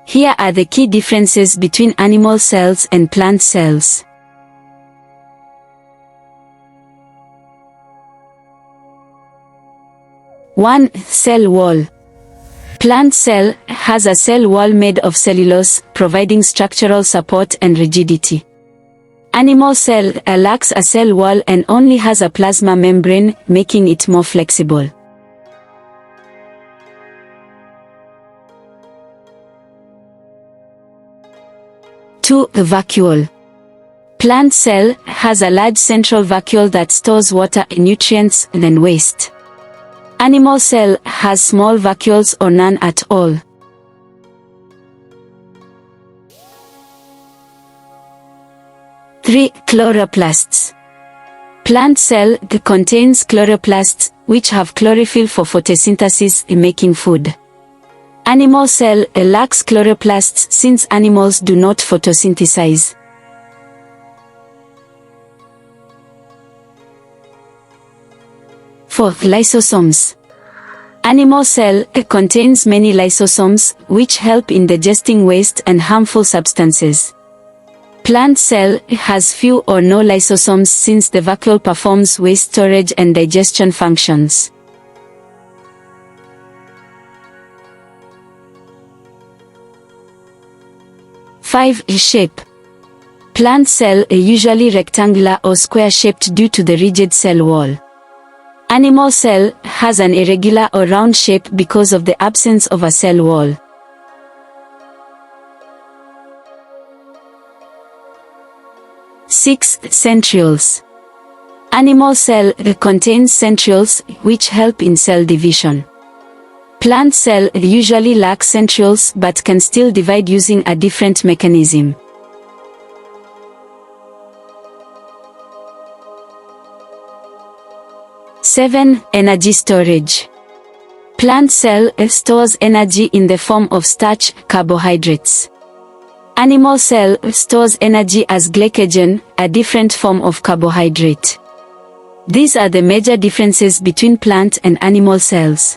Here are the key differences between animal cells and plant cells. One, cell wall. Plant cell has a cell wall made of cellulose, providing structural support and rigidity. Animal cell lacks a cell wall and only has a plasma membrane, making it more flexible. Two, vacuole. Plant cell has a large central vacuole that stores water, nutrients, and waste. Animal cell has small vacuoles or none at all. Three, chloroplasts. Plant cell contains chloroplasts, which have chlorophyll for photosynthesis, making food. Animal cell lacks chloroplasts since animals do not photosynthesize. Four, lysosomes. Animal cell contains many lysosomes, which help in digesting waste and harmful substances. Plant cell has few or no lysosomes since the vacuole performs waste storage and digestion functions. Five, shape. Plant cell usually rectangular or square-shaped due to the rigid cell wall. Animal cell has an irregular or round shape because of the absence of a cell wall. Six, centrioles. Animal cell contains centrioles, which help in cell division. Plant cell usually lacks centrioles but can still divide using a different mechanism. Seven, energy storage. Plant cell stores energy in the form of starch, carbohydrates. Animal cell stores energy as glycogen, a different form of carbohydrate. These are the major differences between plant and animal cells.